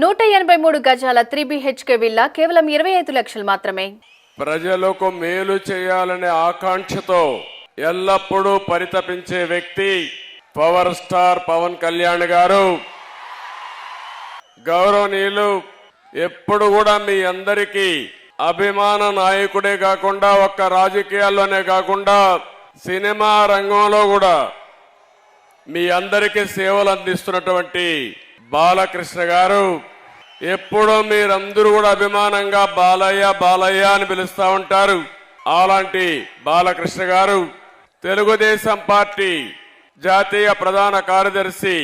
183 గజాల 3BHK villa కేవలం 25 లక్షలు మాత్రమే. ప్రజలకు మేలు చేయాలనే ఆకాంక్షతో ఎల్లప్పుడూ పరితపించే వ్యక్తి పవర్ స్టార్ పవన్ కళ్యాణ్ గారు. గౌరవనీయులు, ఎప్పుడు కూడా మీ అందరికీ అభిమాన నాయకుడే కాకుండా ఒక్క రాజకీయాల్లోనే కాకుండా సినిమా రంగంలో కూడా మీ అందరికీ సేవలు అందిస్తున్నటువంటి బాలకృష్ణ గారు. ఎప్పుడూ మీరందరూ కూడా అభిమానంగా బాలయ్య బాలయ్య అని పిలుస్తూ ఉంటారు. అలాంటి బాలకృష్ణ గారు తెలుగుదేశం పార్టీ జాతీయ ప్రధాన కార్యదర్శి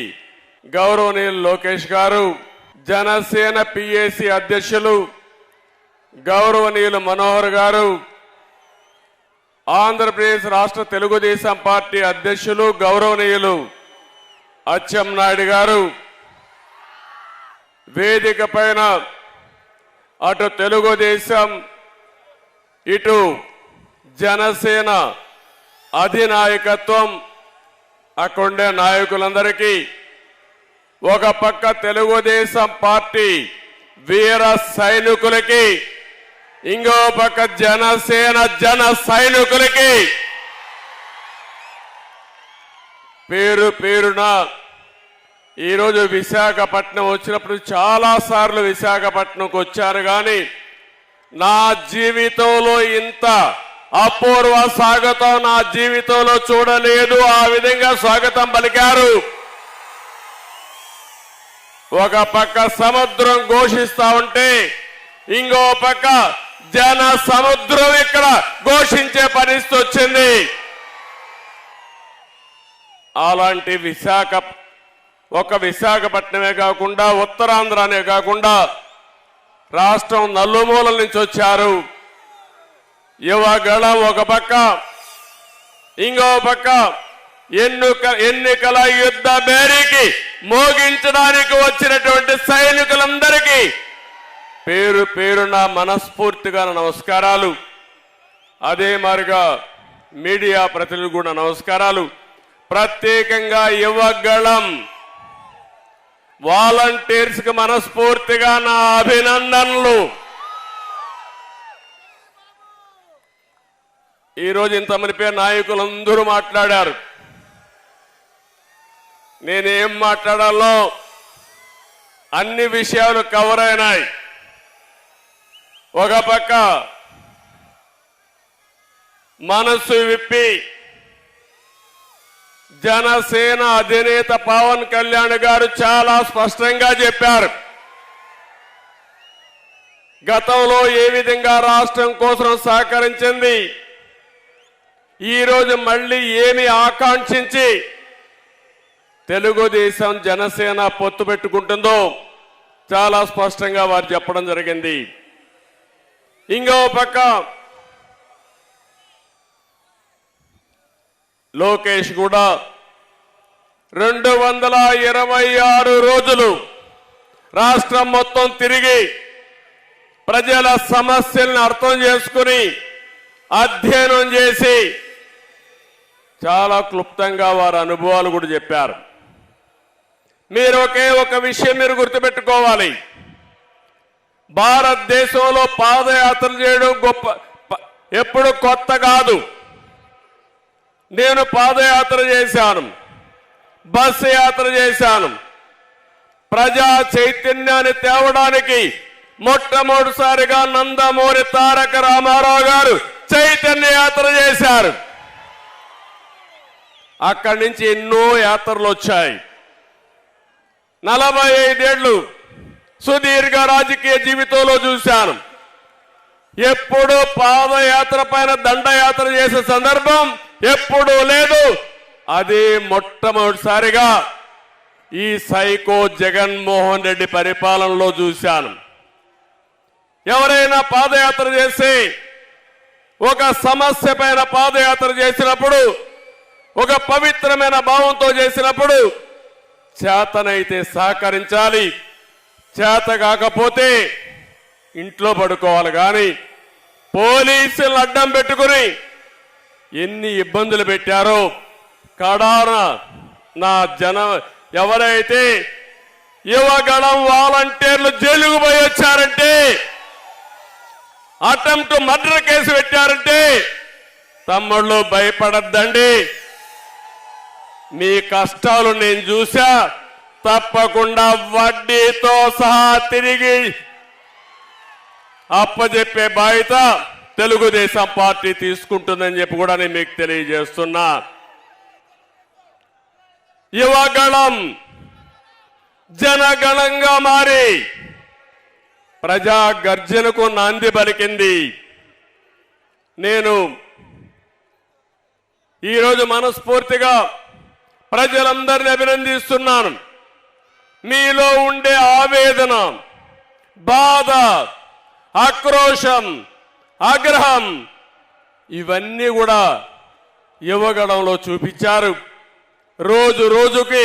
గౌరవనీయులు లోకేష్ గారు, జనసేన పిఏసి అధ్యక్షులు గౌరవనీయులు మనోహర్ గారు, ఆంధ్రప్రదేశ్ రాష్ట్ర తెలుగుదేశం పార్టీ అధ్యక్షులు గౌరవనీయులు అచ్చెన్నాయుడు గారు, వేదిక పైన అటు తెలుగుదేశం ఇటు జనసేన అధినాయకత్వం అక్కడుండే నాయకులందరికీ, ఒక పక్క తెలుగుదేశం పార్టీ వీర సైనికులకి, ఇంకో పక్క జనసేన జన సైనికులకి పేరు పేరున ఈరోజు విశాఖపట్నం వచ్చినప్పుడు చాలా సార్లు విశాఖపట్నంకు వచ్చారు. కానీ నా జీవితంలో ఇంత అపూర్వ స్వాగతం నా జీవితంలో చూడలేదు. ఆ విధంగా స్వాగతం పలికారు. ఒక పక్క సముద్రం ఘోషిస్తా ఉంటే ఇంకో పక్క జన సముద్రం ఇక్కడ ఘోషించే పరిస్థితి వచ్చింది. అలాంటి విశాఖపట్నమే కాకుండా ఉత్తరాంధ్రనే కాకుండా రాష్ట్రం నలుమూలల నుంచి వచ్చారు. యువగళం ఒక పక్క, ఇంకో పక్క ఎన్నికల యుద్ధ బేరీకి మోగించడానికి వచ్చినటువంటి సైనికులందరికీ పేరు పేరున మనస్ఫూర్తిగా నమస్కారాలు. అదే మాదిరిగా మీడియా ప్రతినిధులు కూడా నమస్కారాలు. ప్రత్యేకంగా యువగళం వాలంటీర్స్ కి మనస్ఫూర్తిగా నా అభినందనలు. ఈరోజు ఇంతమంది పేరు నాయకులందరూ మాట్లాడారు. నేనేం మాట్లాడాలో అన్ని విషయాలు కవర్ అయినాయి. ఒక పక్క మనసు విప్పి జనసేన అధినేత పవన్ కళ్యాణ్ గారు చాలా స్పష్టంగా చెప్పారు. గతంలో ఏ విధంగా రాష్ట్రం కోసం సహకరించింది, ఈరోజు మళ్ళీ ఏమి ఆకాంక్షించి తెలుగుదేశం జనసేన పొత్తు పెట్టుకుంటుందో చాలా స్పష్టంగా వారు చెప్పడం జరిగింది. ఇంకో పక్క లోకేష్ కూడా 226 రోజులు రాష్ట్రం మొత్తం తిరిగి ప్రజల సమస్యలను అర్థం చేసుకుని అధ్యయనం చేసి చాలా క్లుప్తంగా వారి అనుభవాలు కూడా చెప్పారు. మీరు ఒక విషయం మీరు గుర్తుపెట్టుకోవాలి. భారతదేశంలో పాదయాత్ర చేయడం ఎప్పుడు కొత్త కాదు. నేను పాదయాత్ర చేశాను, బస్సు యాత్ర చేశాను. ప్రజా చైతన్యాన్ని తేవడానికి మొట్టమొదటిసారిగా నందమూరి తారక రామారావు గారు చైతన్య యాత్ర చేశారు. అక్కడి నుంచి ఎన్నో యాత్రలు వచ్చాయి. 45 ఏళ్లు సుదీర్ఘ రాజకీయ జీవితంలో చూశాను. ఎప్పుడు పాదయాత్ర పైన దండయాత్ర చేసే సందర్భం ఎప్పుడూ లేదు. అది మొట్టమొదటిసారిగా ఈ సైకో జగన్మోహన్ రెడ్డి పరిపాలనలో చూశాను. ఎవరైనా పాదయాత్ర చేసి ఒక సమస్య పైన పాదయాత్ర చేసినప్పుడు, ఒక పవిత్రమైన భావంతో చేసినప్పుడు చేతనైతే సహకరించాలి, చేత కాకపోతే ఇంట్లో పడుకోవాలి. కానీ పోలీసులు అడ్డం పెట్టుకుని ఎన్ని ఇబ్బందులు పెట్టారో కడాన నా ఎవరైతే యువగళం వాలంటీర్లు జైలుకు పోయి వచ్చారంటే, అటెంప్ట్ మర్డర్ కేసు పెట్టారంటే తమ్ముళ్ళు భయపడద్దండి. మీ కష్టాలు నేను చూసా. తప్పకుండా వడ్డీతో సహా తిరిగి అప్పజెప్పే బాధ్యత తెలుగుదేశం పార్టీ తీసుకుంటుందని చెప్పి కూడా నేను మీకు తెలియజేస్తున్నా. యువగళం జనగణంగా మారి ప్రజా గర్జనకు నాంది పలికింది. నేను ఈరోజు మనస్ఫూర్తిగా ప్రజలందరినీ అభినందిస్తున్నాను. మీలో ఉండే ఆవేదన, బాధ, ఆక్రోశం, ఆగ్రహం ఇవన్నీ కూడా యువగళంలో చూపించారు. రోజు రోజుకి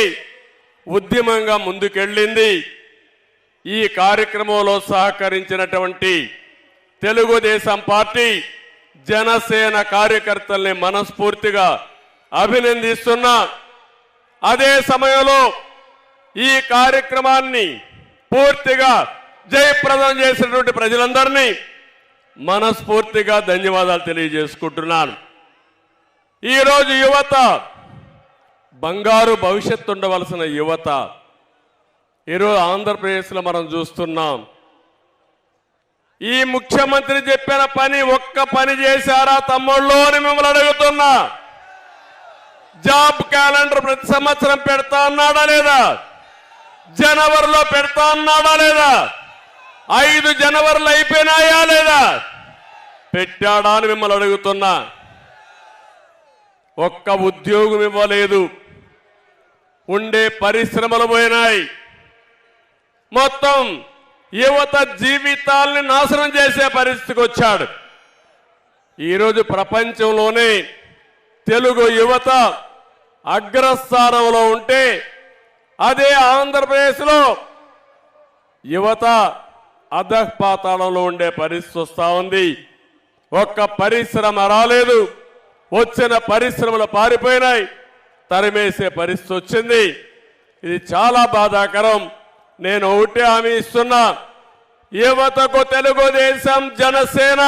ఉద్యమంగా ముందుకెళ్ళింది. ఈ కార్యక్రమంలో సహకరించినటువంటి తెలుగుదేశం పార్టీ, జనసేన కార్యకర్తల్ని మనస్ఫూర్తిగా అభినందిస్తున్నా. అదే సమయంలో ఈ కార్యక్రమాన్ని పూర్తిగా జయప్రదం చేసినటువంటి ప్రజలందరినీ మనస్ఫూర్తిగా ధన్యవాదాలు తెలియజేసుకుంటున్నాను. ఈరోజు యువత, బంగారు భవిష్యత్తు ఉండవలసిన యువత ఈరోజు ఆంధ్రప్రదేశ్లో మనం చూస్తున్నాం. ఈ ముఖ్యమంత్రి చెప్పిన పని ఒక్క పని చేశారా తమ్ముళ్ళు అని మిమ్మల్ని అడుగుతున్నా. జాబ్ క్యాలెండర్ ప్రతి సంవత్సరం పెడతా అన్నాడా లేదా? జనవరిలో పెడతా అన్నాడా లేదా? 5 జనవరిలు అయిపోయినాయా లేదా? పెట్టాడా అని మిమ్మల్ని అడుగుతున్నా. ఒక్క ఉద్యోగం ఇవ్వలేదు. ఉండే పరిశ్రమలు పోయినాయి. మొత్తం యువత జీవితాల్ని నాశనం చేసే పరిస్థితికి వచ్చాడు. ఈరోజు ప్రపంచంలోనే తెలుగు యువత అగ్రస్థానంలో ఉంటే, అదే ఆంధ్రప్రదేశ్లో యువత అధఃపాతాళంలో ఉండే పరిస్థితి వస్తా ఉంది. ఒక్క పరిశ్రమ రాలేదు. వచ్చిన పరిశ్రమలు పారిపోయినాయి. తరిమేసే పరిస్థితి వచ్చింది. ఇది చాలా బాధాకరం. నేను ఒకటే హామీ ఇస్తున్నా, యువతకు తెలుగుదేశం జనసేన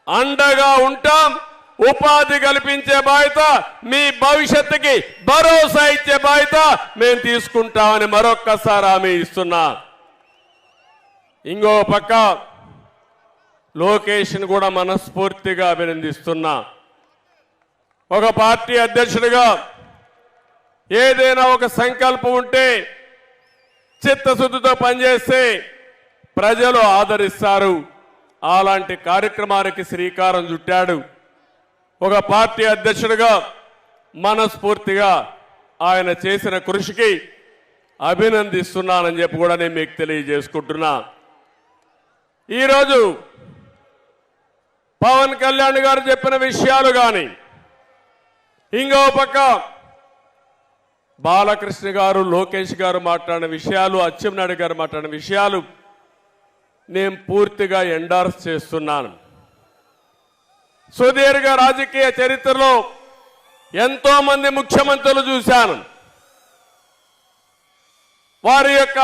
అండగా ఉంటాం. ఉపాధి కల్పించే బాధ్యత, మీ భవిష్యత్తుకి భరోసా ఇచ్చే బాధ్యత మేము తీసుకుంటామని మరొక్కసారి హామీ ఇస్తున్నా. ఇంకో పక్క లోకేష్ని కూడా మనస్ఫూర్తిగా అభినందిస్తున్నా. ఒక పార్టీ అధ్యక్షుడిగా ఏదైనా ఒక సంకల్పం ఉంటే చిత్తశుద్ధితో పనిచేస్తే ప్రజలు ఆదరిస్తారు. అలాంటి కార్యక్రమానికి శ్రీకారం చుట్టాడు. ఒక పార్టీ అధ్యక్షుడిగా మనస్ఫూర్తిగా ఆయన చేసిన కృషికి అభినందిస్తున్నానని చెప్పి కూడా నేను మీకు తెలియజేసుకుంటున్నా. ఈరోజు పవన్ కళ్యాణ్ గారు చెప్పిన విషయాలు కానీ, ఇంకో పక్క బాలకృష్ణ గారు, లోకేష్ గారు మాట్లాడిన విషయాలు, అచ్చెన్నాయుడు గారు మాట్లాడిన విషయాలు నేను పూర్తిగా ఎండార్స్ చేస్తున్నాను. సుదీర్ఘ రాజకీయ చరిత్రలో ఎంతో మంది ముఖ్యమంత్రులు చూశాను. వారి యొక్క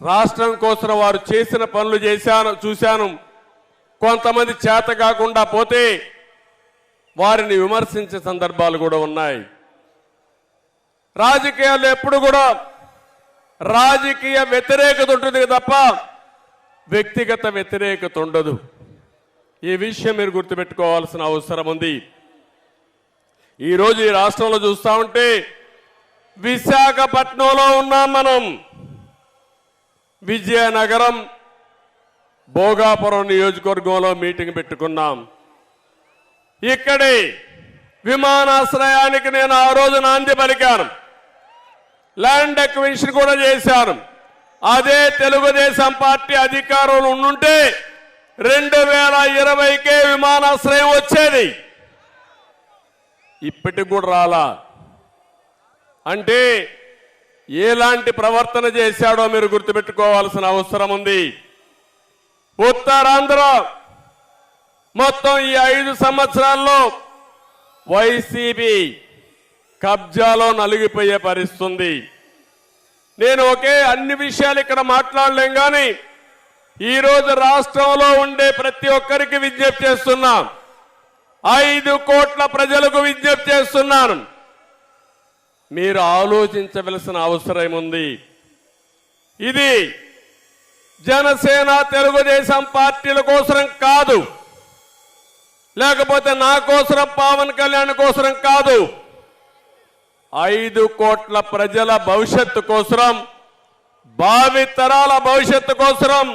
రాష్ట్రం కోసం వారు చేసిన పనులు చూశాను. కొంతమంది చేత కాకుండా పోతే వారిని విమర్శించే సందర్భాలు కూడా ఉన్నాయి. రాజకీయాల్లో ఎప్పుడు కూడా రాజకీయ వ్యతిరేకత ఉంటుంది తప్ప వ్యక్తిగత వ్యతిరేకత ఉండదు. ఈ విషయం మీరు గుర్తుపెట్టుకోవాల్సిన అవసరం ఉంది. ఈరోజు ఈ రాష్ట్రంలో చూస్తా ఉంటే విశాఖపట్నంలో ఉన్నాం మనం. విజయనగరం, భోగాపురం నియోజకవర్గంలో మీటింగ్ పెట్టుకున్నాం. ఇక్కడే విమానాశ్రయానికి నేను ఆ రోజు నాంది పలికాను. ల్యాండ్ అక్విజిషన్ కూడా చేశాను. అదే తెలుగుదేశం పార్టీ అధికారంలో ఉండుంటే 2020కే విమానాశ్రయం వచ్చేది. ఇప్పటికి కూడా రాలా. అంటే ఎలాంటి ప్రవర్తన చేశాడో మీరు గుర్తుపెట్టుకోవాల్సిన అవసరం ఉంది. ఉత్తరాంధ్ర మొత్తం ఈ 5 సంవత్సరాల్లో వైసీపీ కబ్జాలో నలిగిపోయే పరిస్థితి ఉంది. నేను అన్ని విషయాలు ఇక్కడ మాట్లాడలేం కానీ ఈరోజు రాష్ట్రంలో ఉండే ప్రతి ఒక్కరికి విజ్ఞప్తి చేస్తున్నా, 5 కోట్ల ప్రజలకు విజ్ఞప్తి చేస్తున్నాను. మీరు ఆలోచించవలసిన అవసరం ఉంది. ఇది జనసేన తెలుగుదేశం పార్టీల కోసం కాదు, లేకపోతే నా కోసం పవన్ కళ్యాణ్ కోసం కాదు. 5 కోట్ల ప్రజల భవిష్యత్తు కోసం, భావి తరాల భవిష్యత్తు కోసం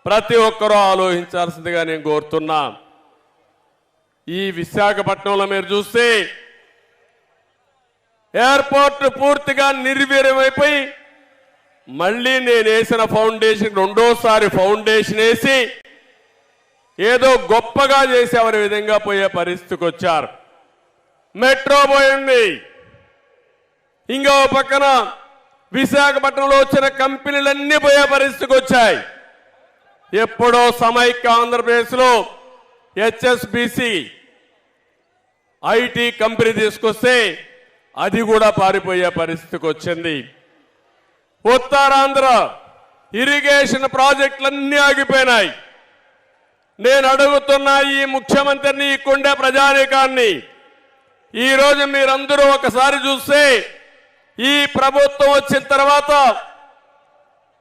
ప్రతి ఒక్కరూ ఆలోచించాల్సిందిగా నేను కోరుతున్నా. ఈ విశాఖపట్నంలో మీరు చూస్తే ఎయిర్పోర్ట్ పూర్తిగా నిర్వీర్యమైపోయి మళ్ళీ నేను వేసిన ఫౌండేషన్ రెండోసారి ఫౌండేషన్ వేసి ఏదో గొప్పగా చేసేవారి విధంగా పోయే పరిస్థితికి వచ్చారు. మెట్రో పోయింది, ఇంకో పక్కన విశాఖపట్నంలో వచ్చిన కంపెనీలన్నీ పోయే పరిస్థితికి వచ్చాయి. ఎప్పుడో సమైక్య ఆంధ్రప్రదేశ్లో హెచ్ఎస్బిసి ఐటీ కంపెనీ తీసుకొస్తే అది కూడా పారిపోయే పరిస్థితికి వచ్చింది. ఉత్తరాంధ్ర ఇరిగేషన్ ప్రాజెక్టులన్నీ ఆగిపోయినాయి. నేను అడుగుతున్న ఈ ముఖ్యమంత్రిని, ఈ కొండ ప్రజానీకాన్ని, ఈరోజు మీరందరూ ఒకసారి చూస్తే ఈ ప్రభుత్వం వచ్చిన తర్వాత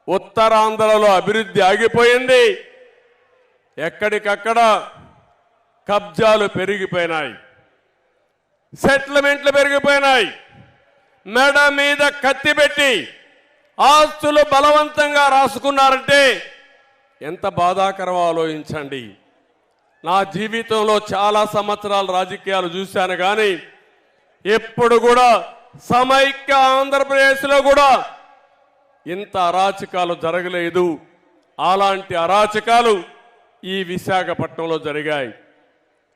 ఉత్తరాంధ్రలో అభివృద్ధి ఆగిపోయింది. ఎక్కడికక్కడ కబ్జాలు పెరిగిపోయినాయి, సెటిల్మెంట్లు పెరిగిపోయినాయి. మెడ మీద కత్తి పెట్టి ఆస్తులు బలవంతంగా రాసుకున్నారంటే ఎంత బాధాకరం ఆలోచించండి. నా జీవితంలో చాలా సంవత్సరాలు రాజకీయాలు చూశాను కానీ ఎప్పుడు కూడా సమైక్య ఆంధ్రప్రదేశ్లో కూడా ఇంత అరాచకాలు జరగలేదు. అలాంటి అరాచకాలు ఈ విశాఖపట్నంలో జరిగాయి.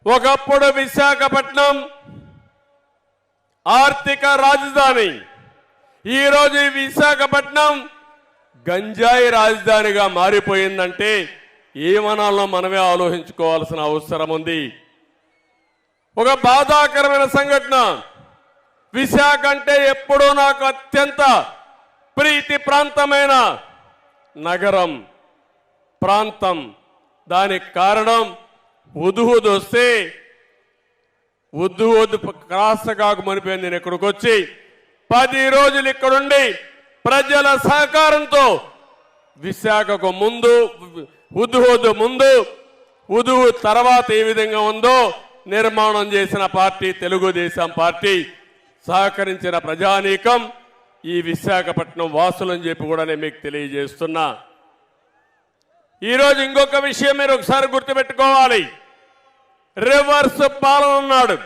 ఒకప్పుడు విశాఖపట్నం ఆర్థిక రాజధాని, ఈరోజు ఈ విశాఖపట్నం గంజాయి రాజధానిగా మారిపోయిందంటే ఏమనాలో మనమే ఆలోచించుకోవాల్సిన అవసరం ఉంది. ఒక బాధాకరమైన సంఘటన, విశాఖ అంటే ఎప్పుడూ నాకు అత్యంత ప్రీతి ప్రాంతమైన నగరం, ప్రాంతం. దానికి కారణం ఉదుహుదు వస్తే ఉద్దు క్రాసగాకు మనిపోయింది. నేను ఇక్కడికి వచ్చి 10 రోజులు ఇక్కడుండి ప్రజల సహకారంతో విశాఖకు ముందు ఉద్దు ముందు ఉదు తర్వాత ఏ విధంగా ఉందో నిర్మాణం చేసిన పార్టీ తెలుగుదేశం పార్టీ. సహకరించిన ప్రజానీకం ఈ విశాఖపట్నం వాసులని చెప్పి కూడా నేను మీకు తెలియజేస్తున్నా. ఈరోజు ఇంకొక విషయం మీరు ఒకసారి గుర్తుపెట్టుకోవాలి. రివర్స్ పాలన ఉన్నాడు,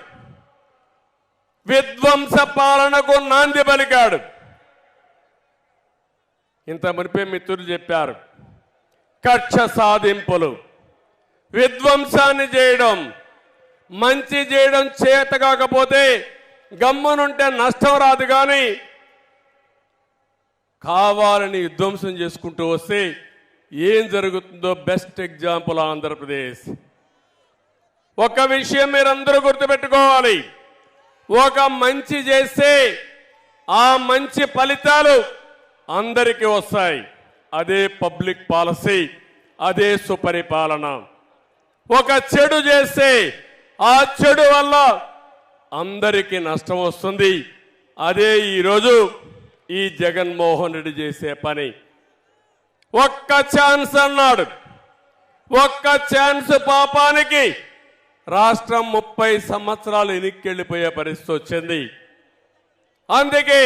విధ్వంస పాలనకు నాంది పలికాడు. ఇంత మునిపే మిత్రులు చెప్పారు, కక్ష సాధింపులు, విధ్వంసాన్ని చేయడం, మంచి చేయడం చేత కాకపోతే గమ్మునుంటే నష్టం రాదు. కానీ కావాలని విధ్వంసం చేసుకుంటూ వస్తే ఏం జరుగుతుందో బెస్ట్ ఎగ్జాంపుల్ ఆంధ్రప్రదేశ్. ఒక విషయం మీరందరూ గుర్తుపెట్టుకోవాలి, ఒక మంచి చేస్తే ఆ మంచి ఫలితాలు అందరికీ వస్తాయి. అదే పబ్లిక్ పాలసీ, అదే సుపరిపాలన. ఒక చెడు చేస్తే ఆ చెడు వల్ల అందరికీ నష్టం వస్తుంది. అదే ఈరోజు ఈ జగన్మోహన్ రెడ్డి చేసే పని. ఒక్క ఛాన్స్ అన్నాడు, ఒక్క ఛాన్స్ పాపానికి రాష్ట్రం 30 సంవత్సరాలు వెనక్కెళ్ళిపోయే పరిస్థితి వచ్చింది. అందుకే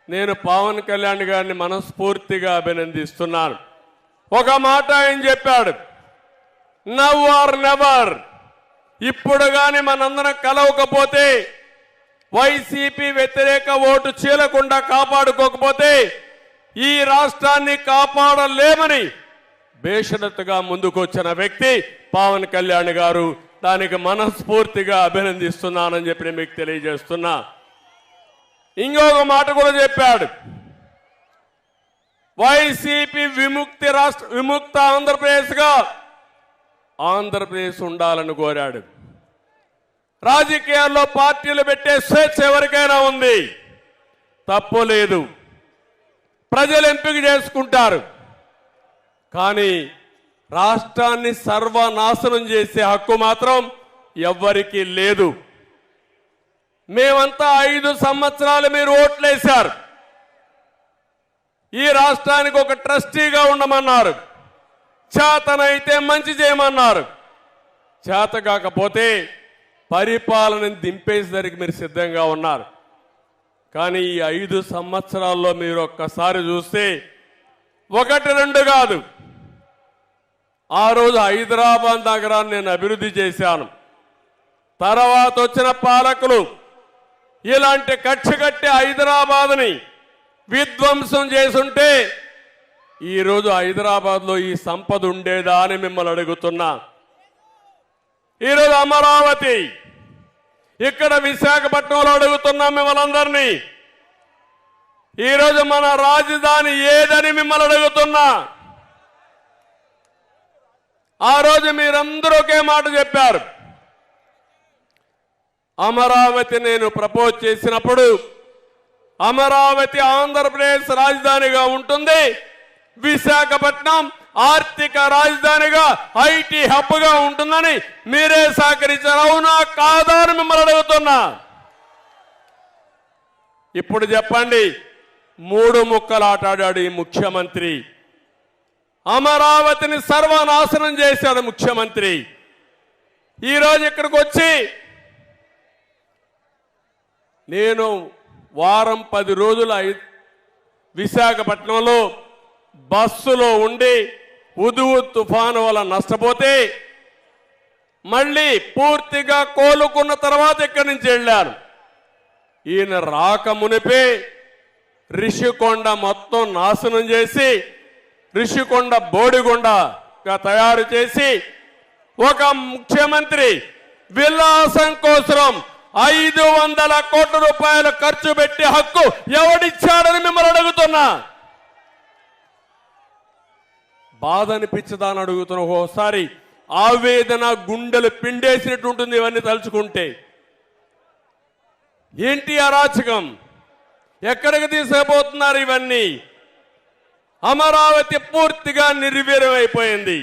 నేను పవన్ కళ్యాణ్ గారిని మనస్ఫూర్తిగా అభినందిస్తున్నాను. ఒక మాట ఆయన చెప్పాడు, నవ్ ఆర్ నెవర్. ఇప్పుడు కానీ మనందరం కలవకపోతే, వైసీపీ వ్యతిరేక ఓటు చీలకుండా కాపాడుకోకపోతే ఈ రాష్ట్రాన్ని కాపాడలేమని బేషరతుగా ముందుకొచ్చిన వ్యక్తి పవన్ కళ్యాణ్ గారు. దానికి మనస్ఫూర్తిగా అభినందిస్తున్నానని చెప్పి నేను మీకు తెలియజేస్తున్నా. ఇంకొక మాట కూడా చెప్పాడు, వైసీపీ విముక్త ఆంధ్రప్రదేశ్గా ఆంధ్రప్రదేశ్ ఉండాలని కోరాడు. రాజకీయాల్లో పార్టీలు పెట్టే స్వేచ్ఛ ఎవరికైనా ఉంది, తప్పు లేదు. ప్రజలు ఎంపిక చేసుకుంటారు. కానీ రాష్ట్రాన్ని సర్వనాశనం చేసే హక్కు మాత్రం ఎవ్వరికీ లేదు. మేమంతా 5 సంవత్సరాలు మీరు ఓట్లేశారు. ఈ రాష్ట్రానికి ఒక ట్రస్టీగా ఉండమన్నారు. చేతనైతే మంచి చేయమన్నారు. చేత కాకపోతే పరిపాలనని దింపేసరికి మీరు సిద్ధంగా ఉన్నారు. కానీ ఈ 5 సంవత్సరాల్లో మీరు ఒక్కసారి చూస్తే 1-2 కాదు. ఆ రోజు హైదరాబాద్ నగరాన్ని నేను అభివృద్ధి చేశాను. తర్వాత వచ్చిన పాలకులు ఇలాంటి కక్ష కట్టి హైదరాబాద్ని విధ్వంసం చేసుంటే ఈరోజు హైదరాబాద్లో ఈ సంపద ఉండేదా అని మిమ్మల్ని అడుగుతున్నా. ఈరోజు అమరావతి, ఇక్కడ విశాఖపట్నంలో అడుగుతున్నాం మిమ్మల్ని అందరినీ. ఈరోజు మన రాజధాని ఏదని మిమ్మల్ని అడుగుతున్నా. ఆ రోజు మీరందరూ ఒకే మాట చెప్పారు. అమరావతి నేను ప్రపోజ్ చేసినప్పుడు అమరావతి ఆంధ్రప్రదేశ్ రాజధానిగా ఉంటుంది, విశాఖపట్నం ఆర్థిక రాజధానిగా ఐటీ హబ్గా ఉంటుందని మీరే సహకరించారు. అవునా కాదా అని మిమ్మల్ని అడుగుతున్నా. ఇప్పుడు చెప్పండి, 3 ముక్కలు ఆటాడాడు ఈ ముఖ్యమంత్రి. అమరావతిని సర్వనాశనం చేశాడు ముఖ్యమంత్రి. ఈరోజు ఇక్కడికి వచ్చి నేను వారం 10 రోజులు విశాఖపట్నంలో బస్సులో ఉండి ఉదువు తుఫాను వల్ల నష్టపోతే మళ్ళీ పూర్తిగా కోలుకున్న తర్వాత ఇక్కడి నుంచి వెళ్ళారు. ఈయన రాక మునిపే రిషికొండ మొత్తం నాశనం చేసి రిషికొండ బోడిగొండగా తయారు చేసి ఒక ముఖ్యమంత్రి విలాసం కోసం 500 కోట్ల రూపాయలు ఖర్చు పెట్టి హక్కు ఎవడిచ్చాడని మిమ్మల్ని అడుగుతున్నా. బాధ అనిపించదా అని అడుగుతున్నా. ఒకసారి ఆవేదన గుండెలు పిండేసినట్టు ఉంటుంది ఇవన్నీ తలుచుకుంటే. ఏంటి అరాచకం? ఎక్కడికి తీసుకుపోతున్నారు ఇవన్నీ? అమరావతి పూర్తిగా నిర్వీర్యమైపోయింది,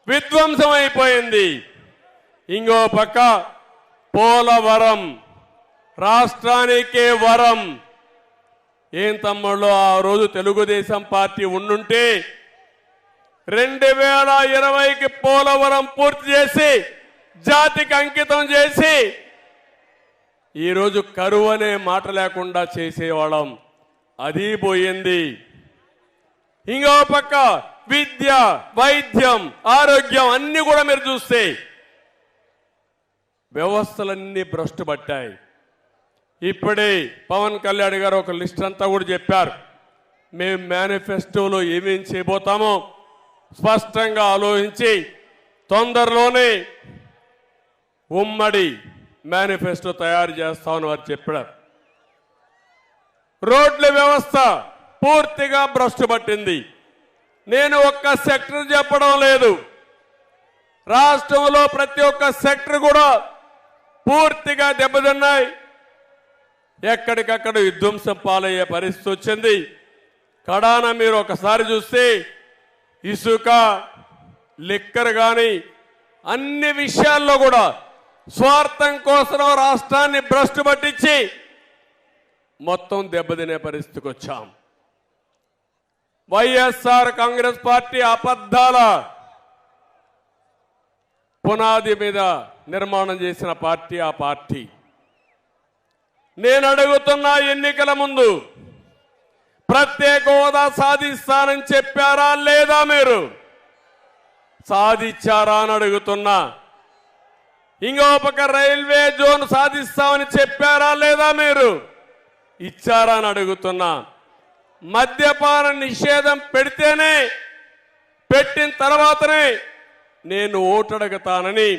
విధ్వంసం అయిపోయింది. ఇంకో పక్క పోలవరం రాష్ట్రానికే వరం. ఏం తమ్ముళ్ళు, ఆ రోజు తెలుగుదేశం పార్టీ ఉండుంటే 2020కి పోలవరం పూర్తి చేసి జాతికి అంకితం చేసి ఈరోజు కరువు అనే మాట లేకుండా చేసేవాళ్ళం. అది పోయింది. ఇంకో పక్క విద్య, వైద్యం, ఆరోగ్యం అన్ని కూడా మీరు చూస్తే వ్యవస్థలన్నీ భ్రష్టు పట్టాయి. ఇప్పుడే పవన్ కళ్యాణ్ గారు ఒక లిస్ట్ అంతా కూడా చెప్పారు. మేము మేనిఫెస్టోలో ఏమేం చేయబోతామో స్పష్టంగా ఆలోచించి తొందరలోనే ఉమ్మడి మేనిఫెస్టో తయారు చేస్తామని వారు చెప్పారు. రోడ్ల వ్యవస్థ పూర్తిగా భ్రష్టు పట్టింది. నేను ఒక్క సెక్టర్ చెప్పడం లేదు, రాష్ట్రంలో ప్రతి ఒక్క సెక్టర్ కూడా పూర్తిగా దెబ్బతిన్నాయి. ఎక్కడికక్కడ విధ్వంసం పాలయ్యే పరిస్థితి వచ్చింది. కడాన మీరు ఒకసారి చూస్తే ఇసుక, లిక్కర్ కానీ అన్ని విషయాల్లో కూడా స్వార్థం కోసం రాష్ట్రాన్ని భ్రష్టు పట్టించి మొత్తం దెబ్బతినే పరిస్థితికి వచ్చాం. వైఎస్ఆర్ కాంగ్రెస్ పార్టీ అబద్ధాల పునాది మీద నిర్మాణం చేసిన పార్టీ ఆ పార్టీ. నేను అడుగుతున్నా, ఎన్నికల ముందు ప్రత్యేక హోదా సాధిస్తానని చెప్పారా లేదా? మీరు సాధించారా అని అడుగుతున్నా. ఇంకో పక్క రైల్వే జోన్ సాధిస్తామని చెప్పారా లేదా? మీరు ఇచ్చారా అని అడుగుతున్నా. మద్యపాన నిషేధం పెట్టిన తర్వాతనే నేను ఓటు అడుగుతానని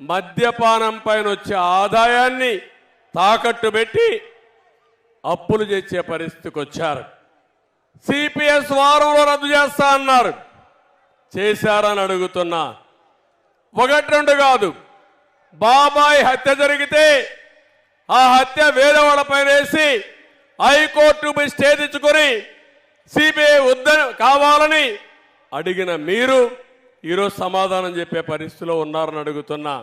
మద్యపానం పైన వచ్చే ఆదాయాన్ని తాకట్టు పెట్టి అప్పులు చేసే పరిస్థితికి వచ్చారు. సిపిఎస్ వారంలో రద్దు చేస్తా అన్నారు, చేశారని అడుగుతున్నా. 1-2 కాదు, బాబాయ్ హత్య జరిగితే ఆ హత్య వేరే వాళ్ళపైన వేసి హైకోర్టు స్టే తెచ్చుకొని సిబిఐ వద్దని కావాలని అడిగిన మీరు ఈరోజు సమాధానం చెప్పే పరిస్థితిలో ఉన్నారని అడుగుతున్నా.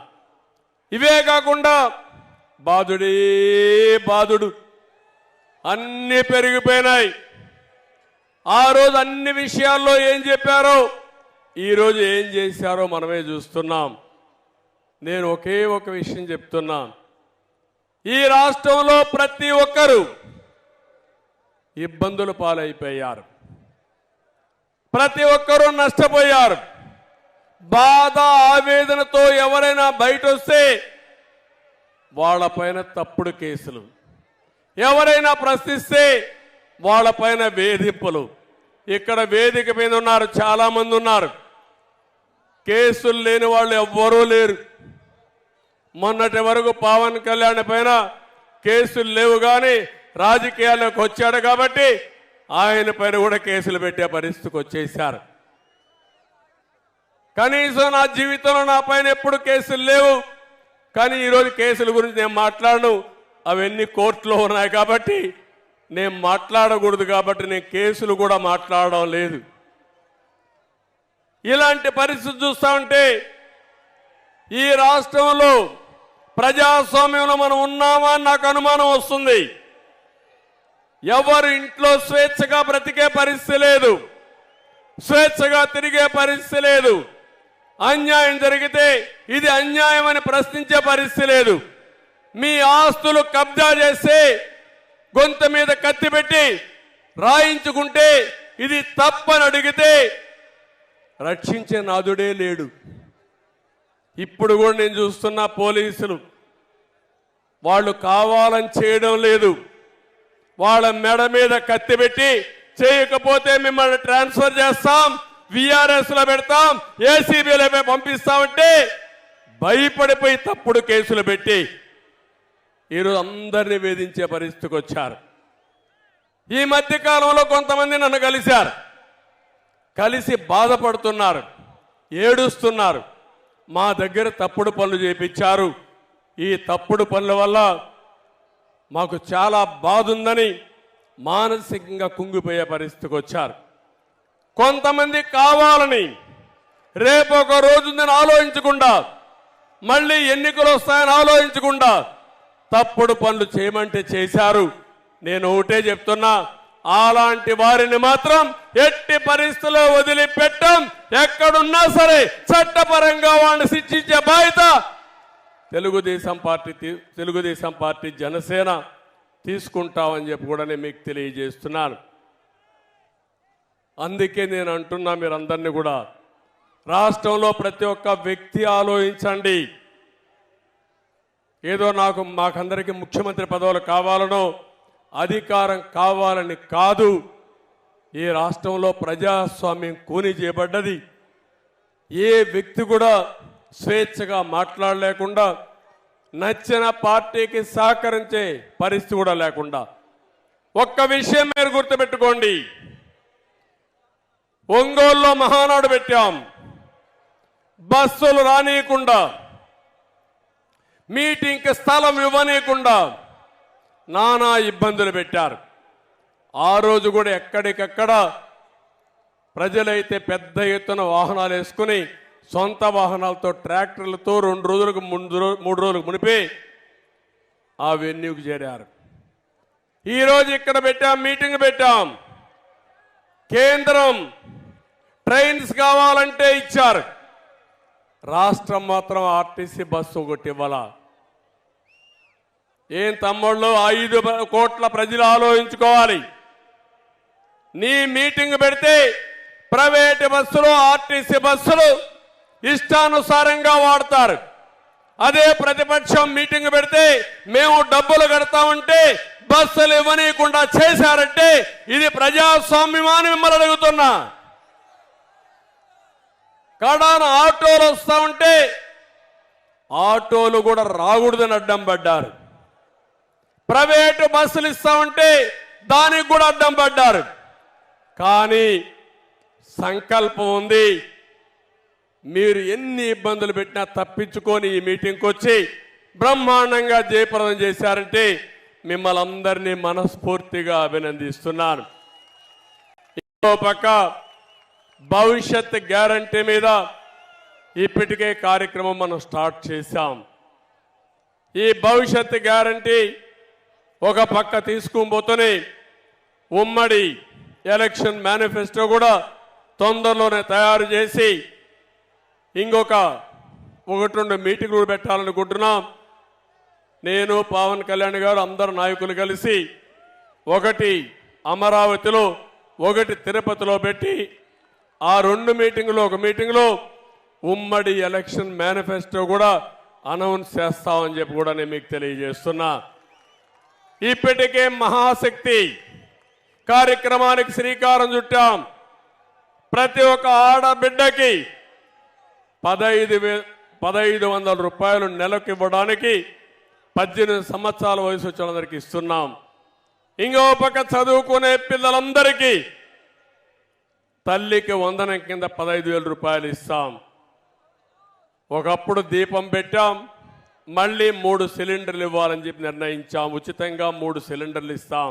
ఇవే కాకుండా బాధుడే బాధుడు, అన్ని పెరిగిపోయినాయి. ఆ రోజు అన్ని విషయాల్లో ఏం చెప్పారో ఈరోజు ఏం చేశారో మనమే చూస్తున్నాం. నేను ఒకే ఒక విషయం చెప్తున్నా, ఈ రాష్ట్రంలో ప్రతి ఒక్కరూ ఇబ్బందుల పాలైపోయారు, ప్రతి ఒక్కరూ నష్టపోయారు. బాధ ఆవేదనతో ఎవరైనా బయట వస్తే వాళ్ళపైన తప్పుడు కేసులు, ఎవరైనా ప్రశ్నిస్తే వాళ్ళపైన వేధింపులు. ఇక్కడ వేదిక మీద ఉన్నారు, చాలా మంది ఉన్నారు, కేసులు లేని వాళ్ళు ఎవ్వరూ లేరు. మొన్నటి వరకు పవన్ కళ్యాణ్ పైన కేసులు లేవు, కానీ రాజకీయాల్లోకి వచ్చాడు కాబట్టి ఆయన పైన కూడా కేసులు పెట్టే పరిస్థితికి వచ్చేశారు. కనీసం నా జీవితంలో నా పైన ఎప్పుడు కేసులు లేవు, కానీ ఈరోజు కేసుల గురించి నేను మాట్లాడను. అవన్నీ కోర్టులో ఉన్నాయి కాబట్టి నేను మాట్లాడకూడదు, కాబట్టి నేను కేసులు కూడా మాట్లాడడం లేదు. ఇలాంటి పరిస్థితి చూస్తా ఉంటే ఈ రాష్ట్రంలో ప్రజాస్వామ్యంలో మనం ఉన్నామా అని నాకు అనుమానం వస్తుంది. ఎవరు ఇంట్లో స్వేచ్ఛగా బ్రతికే పరిస్థితి లేదు, స్వేచ్ఛగా తిరిగే పరిస్థితి లేదు. అన్యాయం జరిగితే ఇది అన్యాయం అని ప్రశ్నించే పరిస్థితి లేదు. మీ ఆస్తులు కబ్జా చేస్తే గొంతు మీద కత్తి పెట్టి రాయించుకుంటే ఇది తప్పని అడిగితే రక్షించే నాదుడే లేడు. ఇప్పుడు కూడా నేను చూస్తున్న పోలీసులు వాళ్ళు కావాలని చేయడం లేదు, వాళ్ళ మెడ మీద కత్తి పెట్టి చేయకపోతే మిమ్మల్ని ట్రాన్స్ఫర్ చేస్తాం, విఆర్ఎస్ లో పెడతాం, ఏసీబీలో పంపిస్తామంటే భయపడిపోయి తప్పుడు కేసులు పెట్టి ఈరోజు అందరినీ వేధించే పరిస్థితికి వచ్చారు. ఈ మధ్య కాలంలో కొంతమంది నన్ను కలిశారు, కలిసి బాధపడుతున్నారు, ఏడుస్తున్నారు. మా దగ్గర తప్పుడు పనులు చేయించారు, ఈ తప్పుడు పనుల వల్ల మాకు చాలా బాధ ఉందని మానసికంగా కుంగిపోయే పరిస్థితికి వచ్చారు. కొంతమంది కావాలని రేపు ఒక రోజుందని ఆలోచించకుండా, మళ్ళీ ఎన్నికలు వస్తాయని ఆలోచించకుండా తప్పుడు పనులు చేయమంటే చేశారు. నేను ఒకటే చెప్తున్నా, అలాంటి వారిని మాత్రం ఎట్టి పరిస్థితుల్లో వదిలిపెట్టం. ఎక్కడున్నా సరే చట్టపరంగా వాడిని శిక్షించే బాధ్యత తెలుగుదేశం పార్టీ జనసేన తీసుకుంటామని చెప్పి కూడా నేను మీకు తెలియజేస్తున్నాను. అందుకే నేను అంటున్నా, మీరందరినీ కూడా రాష్ట్రంలో ప్రతి ఒక్క వ్యక్తి ఆలోచించండి. ఏదో మాకందరికీ ముఖ్యమంత్రి పదవులు కావాలనో అధికారం కావాలని కాదు. ఈ రాష్ట్రంలో ప్రజాస్వామ్యం కూని చేయబడ్డది. ఏ వ్యక్తి కూడా స్వేచ్ఛగా మాట్లాడలేకుండా, నచ్చిన పార్టీకి సహకరించే పరిస్థితి కూడా లేకుండా. ఒక్క విషయం మీరు గుర్తుపెట్టుకోండి, ఒంగోలులో మహానాడు పెట్టాం, బస్సులు రానియకుండా, మీటింగ్కి స్థలం ఇవ్వనీయకుండా నానా ఇబ్బందులు పెట్టారు. ఆ రోజు కూడా ఎక్కడికక్కడ ప్రజలైతే పెద్ద ఎత్తున వాహనాలు వేసుకుని సొంత వాహనాలతో ట్రాక్టర్లతో 2 రోజులకు 3 రోజులకు మునిపి ఆ వెన్యూకి చేరారు. ఈరోజు ఇక్కడ పెట్టాం, మీటింగ్ పెట్టాం. కేంద్రం ట్రైన్స్ కావాలంటే ఇచ్చారు, రాష్ట్రం మాత్రం ఆర్టీసీ బస్సు ఒకటి ఇవ్వాల. ఏం తమ్ముళ్ళు, 5 కోట్ల ప్రజలు ఆలోచించుకోవాలి. నీ మీటింగ్ పెడితే ప్రైవేటు బస్సులు, ఆర్టీసీ బస్సులు ఇష్టానుసారంగా వాడతారు. అదే ప్రతిపక్షం మీటింగ్ పెడితే మేము డబ్బులు కడతామంటే బస్సులు ఇవ్వనీయకుండా చేశారంటే ఇది ప్రజాస్వామ్యమాని మిమ్మల్ని అడుగుతున్నా. కడాన ఆటోలు వస్తా ఉంటే ఆటోలు కూడా రాకూడదని అడ్డం పడ్డారు. ప్రైవేటు బస్సులు ఇస్తా ఉంటే దానికి కూడా అడ్డం పడ్డారు. కానీ సంకల్పం ఉంది. మీరు ఎన్ని ఇబ్బందులు పెట్టినా తప్పించుకొని ఈ మీటింగ్కి వచ్చి బ్రహ్మాండంగా జయప్రదం చేశారంటే మిమ్మల్ని అందరినీ మనస్ఫూర్తిగా అభినందిస్తున్నాను. ఇంకో పక్క భవిష్యత్ గ్యారంటీ మీద ఇప్పటికే కార్యక్రమం మనం స్టార్ట్ చేశాం. ఈ భవిష్యత్ గ్యారంటీ ఒక పక్క తీసుకుపోతూనే ఉమ్మడి ఎలక్షన్ మేనిఫెస్టో కూడా తొందరలోనే తయారు చేసి ఇంకొక 1-2 మీటింగులు పెట్టాలనుకుంటున్నాం. నేను పవన్ కళ్యాణ్ గారు అందరు నాయకులు కలిసి ఒకటి అమరావతిలో ఒకటి తిరుపతిలో పెట్టి ఆ 2 మీటింగులు ఒక మీటింగులో ఉమ్మడి ఎలక్షన్ మేనిఫెస్టో కూడా అనౌన్స్ చేస్తామని చెప్పి కూడా నేను మీకు తెలియజేస్తున్నా. ఇప్పటికే మహాశక్తి కార్యక్రమానికి శ్రీకారం చుట్టాం. ప్రతి ఒక్క ఆడబిడ్డకి 1500 రూపాయలు నెలకు ఇవ్వడానికి 18 సంవత్సరాల వయసు వచ్చిన వాళ్ళందరికీ ఇస్తున్నాం. ఇంకో పక్క చదువుకునే పిల్లలందరికీ తల్లికి వందనం కింద 15,000 రూపాయలు ఇస్తాం. ఒకప్పుడు దీపం పెట్టాం, మళ్ళీ 3 సిలిండర్లు ఇవ్వాలని చెప్పి నిర్ణయించాం. ఉచితంగా 3 సిలిండర్లు ఇస్తాం.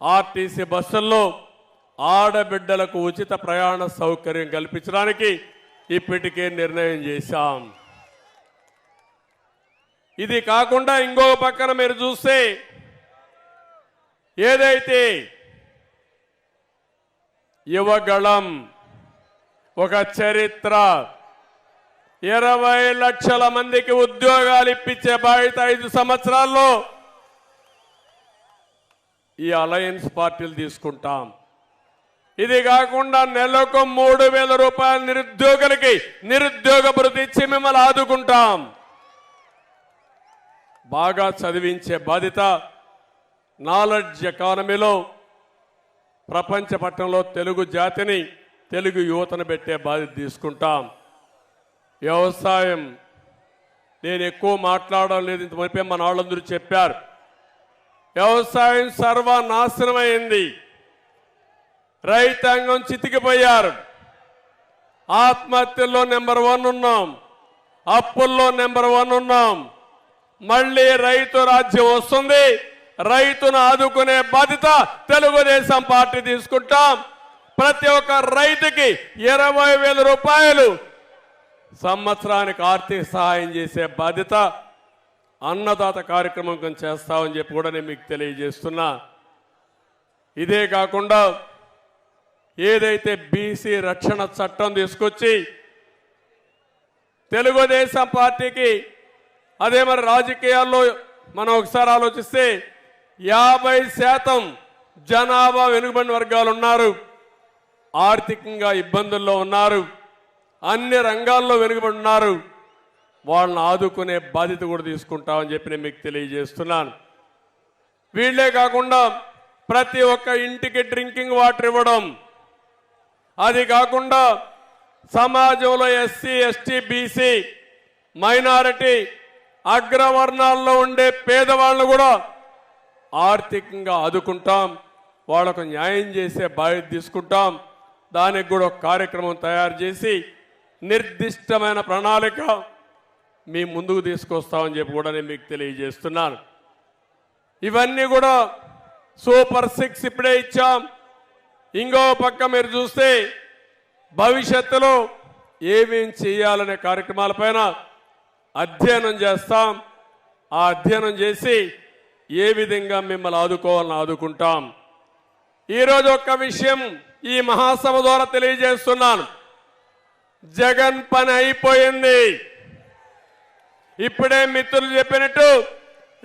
ఆర్టీసీ బస్సుల్లో ఆడబిడ్డలకు ఉచిత ప్రయాణ సౌకర్యం కల్పించడానికి ఇప్పటికే నిర్ణయం చేశాం. ఇది కాకుండా ఇంకో పక్కన మీరు చూస్తే ఏదైతే యువగళం ఒక చరిత్ర 20 లక్షల మందికి ఉద్యోగాలు ఇప్పించే బాధ్యత 5 సంవత్సరాల్లో ఈ అలయన్స్ పార్టీలు తీసుకుంటాం. ఇది కాకుండా నెలకు 3,000 రూపాయలు నిరుద్యోగులకి నిరుద్యోగ భృతి ఇచ్చి మిమ్మల్ని ఆదుకుంటాం. బాగా చదివించే బాధ్యత నాలెడ్జ్ ఎకానమీలో ప్రపంచ పట్టణంలో తెలుగు జాతిని తెలుగు యువతను పెట్టే బాధ్యత తీసుకుంటాం. వ్యవసాయం నేను ఎక్కువ మాట్లాడడం లేదు, ఇంత మునిపే మన వాళ్ళందరూ చెప్పారు. వ్యవసాయం సర్వనాశనమైంది. రైతాంగం చితికిపోయారు. ఆత్మహత్యల్లో నెంబర్ 1 ఉన్నాం, అప్పుల్లో నెంబర్ 1 ఉన్నాం. మళ్ళీ రైతు రాజ్యం వస్తుంది. రైతును ఆదుకునే బాధ్యత తెలుగుదేశం పార్టీ తీసుకుంటాం. ప్రతి ఒక్క రైతుకి 20,000 రూపాయలు సంవత్సరానికి ఆర్థిక సహాయం చేసే బాధ్యత అన్నదాత కార్యక్రమం కొంచెం చేస్తామని చెప్పి కూడా నేను మీకు తెలియజేస్తున్నా. ఇదే కాకుండా ఏదైతే బీసీ రక్షణ చట్టం తీసుకొచ్చి తెలుగుదేశం పార్టీకి అదే మరి రాజకీయాల్లో మనం ఒకసారి ఆలోచిస్తే 50% జనాభా వెనుకబడిన వర్గాలు ఉన్నారు, ఆర్థికంగా ఇబ్బందుల్లో ఉన్నారు, అన్ని రంగాల్లో వెనుకబడి ఉన్నారు. వాళ్ళని ఆదుకునే బాధ్యత కూడా తీసుకుంటామని చెప్పి నేను మీకు తెలియజేస్తున్నాను. వీళ్లే కాకుండా ప్రతి ఒక్క ఇంటికి డ్రింకింగ్ వాటర్ ఇవ్వడం, అది కాకుండా సమాజంలో ఎస్సీ ఎస్టీ బీసీ మైనారిటీ అగ్రవర్ణాల్లో ఉండే పేదవాళ్ళను కూడా ఆర్థికంగా ఆదుకుంటాం, వాళ్లకు న్యాయం చేసే బాధ్యత తీసుకుంటాం. దానికి కూడా ఒక కార్యక్రమం తయారు చేసి నిర్దిష్టమైన ప్రణాళిక మీ ముందుకు తీసుకొస్తామని చెప్పి కూడా నేను మీకు తెలియజేస్తున్నాను. ఇవన్నీ కూడా సూపర్ 6 ఇప్పుడే ఇచ్చాం. ఇంకో పక్క మీరు చూస్తే భవిష్యత్తులో ఏమేం చేయాలనే కార్యక్రమాలపైన అధ్యయనం చేస్తాం. ఆ అధ్యయనం చేసి ఏ విధంగా మిమ్మల్ని ఆదుకోవాలని ఆదుకుంటాం. ఈరోజు ఒక్క విషయం ఈ మహాసభ ద్వారా తెలియజేస్తున్నాను. జగన్ పని అయిపోయింది. ఇప్పుడే మిత్రులు చెప్పినట్టు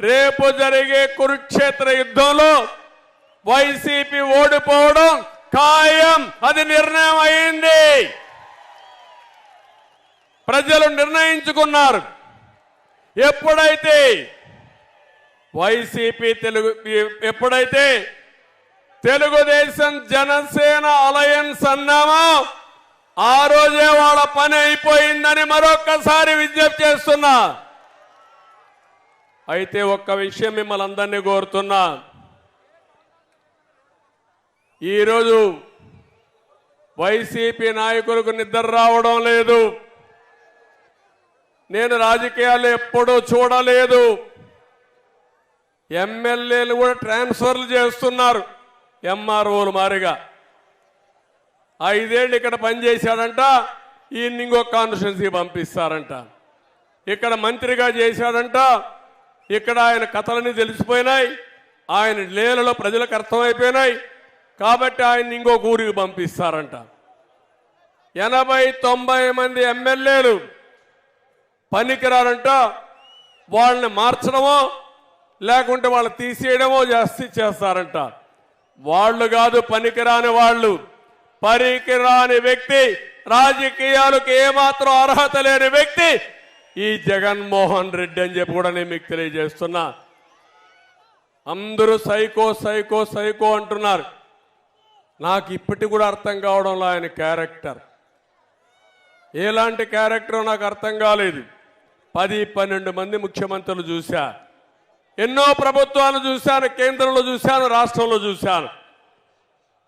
రేపు జరిగే కురుక్షేత్ర యుద్ధంలో వైసీపీ ఓడిపోవడం ఖాయం. అది నిర్ణయం అయింది. ప్రజలు నిర్ణయించుకున్నారు. ఎప్పుడైతే వైసీపీ ఎప్పుడైతే తెలుగుదేశం జనసేన అలయన్స్ అన్నామో ఆ రోజే వాళ్ళ పని అయిపోయిందని మరొక్కసారి విజ్ఞప్తి చేస్తున్నా. అయితే ఒక్క విషయం మిమ్మల్ని అందరినీ కోరుతున్నా. ఈరోజు వైసీపీ నాయకులకు నిద్ర రావడం లేదు. నేను రాజకీయాలు ఎప్పుడూ చూడలేదు. ఎమ్మెల్యేలు కూడా ట్రాన్స్ఫర్లు చేస్తున్నారు ఎంఆర్ఓలు మారిగా. 5 ఏళ్ళు ఇక్కడ పనిచేశాడంట, ఈయన ఇంకో కాన్స్టిట్యున్సీ పంపిస్తారంట. ఇక్కడ మంత్రిగా చేశాడంట, ఇక్కడ ఆయన కథలన్నీ తెలిసిపోయినాయి, ఆయన లీలలో ప్రజలకు అర్థమైపోయినాయి కాబట్టి ఆయన ఇంకొక ఊరికి పంపిస్తారంట. 80-90 మంది ఎమ్మెల్యేలు పనికిరారంట, వాళ్ళని మార్చడమో లేకుంటే వాళ్ళు తీసేయడమో చేస్తారంట. వాళ్ళు కాదు పనికిరాని వాళ్ళు, పనికిరాని వ్యక్తి, రాజకీయాలకు ఏమాత్రం అర్హత లేని వ్యక్తి ఈ జగన్మోహన్ రెడ్డి అని చెప్పి కూడా నేను మీకు తెలియజేస్తున్నా. అందరూ సైకో సైకో సైకో అంటున్నారు. నాకు ఇప్పటికి కూడా అర్థం కావడంలో ఆయన క్యారెక్టర్ ఎలాంటి క్యారెక్టర్ నాకు అర్థం కాలేదు. 10-12 మంది ముఖ్యమంత్రులు చూశా, ఎన్నో ప్రభుత్వాలు చూశాను, కేంద్రంలో చూశాను, రాష్ట్రంలో చూశాను.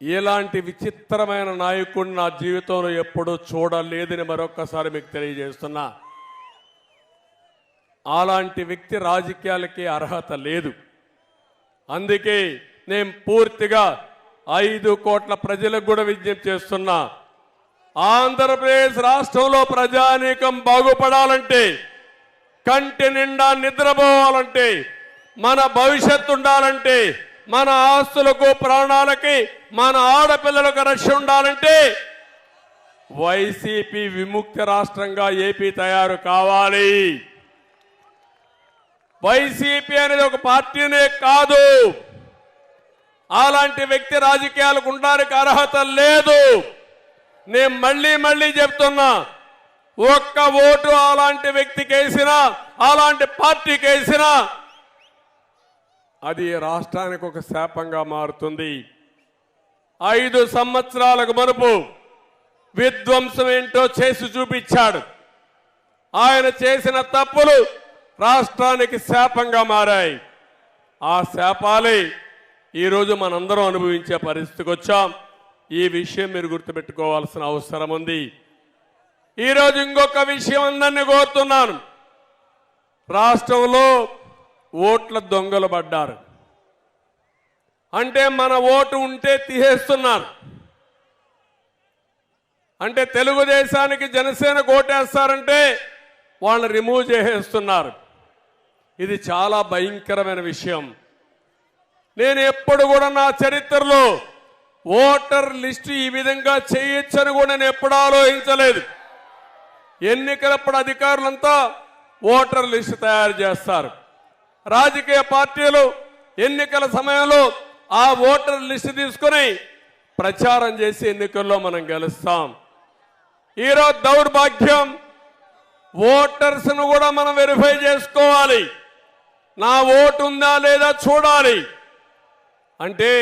ఇలాంటి విచిత్రమైన నాయకుడిని నా జీవితంలో ఎప్పుడూ చూడలేదని మరొక్కసారి మీకు తెలియజేస్తున్నా. అలాంటి వ్యక్తి రాజకీయాలకి అర్హత లేదు. అందుకే నేను పూర్తిగా 5 కోట్ల ప్రజలకు కూడా విజ్ఞప్తి చేస్తున్నా. ఆంధ్రప్రదేశ్ రాష్ట్రంలో ప్రజానీకం బాగుపడాలంటే, కంటి నిండా నిద్రపోవాలంటే, మన భవిష్యత్తు ఉండాలంటే, మన ఆస్తులకు ప్రాణాలకి మన ఆడపిల్లలకు రక్షణ ఉండాలంటే వైసీపీ విముక్త రాష్ట్రంగా ఏపీ తయారు కావాలి. వైసీపీ అనేది ఒక పార్టీనే కాదు, అలాంటి వ్యక్తి రాజకీయాలకు ఉండడానికి అర్హత లేదు. నేను మళ్ళీ చెప్తున్నా, ఒక్క ఓటు అలాంటి వ్యక్తికి వేసినా, అలాంటి పార్టీకి వేసినా అది రాష్ట్రానికి ఒక శాపంగా మారుతుంది. 5 సంవత్సరాలకు మునుపు విధ్వంసం ఏంటో చేసి చూపించాడు. ఆయన చేసిన తప్పులు రాష్ట్రానికి శాపంగా మారాయి. ఆ శాపాలే ఈరోజు మనందరం అనుభవించే పరిస్థితికి వచ్చాం. ఈ విషయం మీరు గుర్తుపెట్టుకోవాల్సిన అవసరం ఉంది. ఈరోజు ఇంకొక విషయం అందరినీ కోరుతున్నాను. రాష్ట్రంలో ఓట్ల దొంగలు పడ్డారు. అంటే మన ఓటు ఉంటే తీసేస్తున్నారు. అంటే తెలుగుదేశానికి జనసేన ఓటేస్తారంటే వాళ్ళని రిమూవ్ చేసేస్తున్నారు. ఇది చాలా భయంకరమైన విషయం. నేను ఎప్పుడు కూడా నా చరిత్రలో ఓటర్ లిస్టు ఈ విధంగా చేయొచ్చని కూడా నేను ఎప్పుడు ఆలోచించలేదు. ఎన్నికలప్పుడు అధికారులంతా ఓటర్ లిస్టు తయారు చేస్తారు. రాజకీయ పార్టీలు ఎన్నికల సమయంలో ఆ ఓటర్ లిస్టు తీసుకుని ప్రచారం చేసి ఎన్నికల్లో మనం గెలుస్తాం. ఈరోజు దౌర్భాగ్యం, ఓటర్స్ను కూడా మనం వెరిఫై చేసుకోవాలి. నా ఓటు ఉందా లేదా చూడాలి. అంటే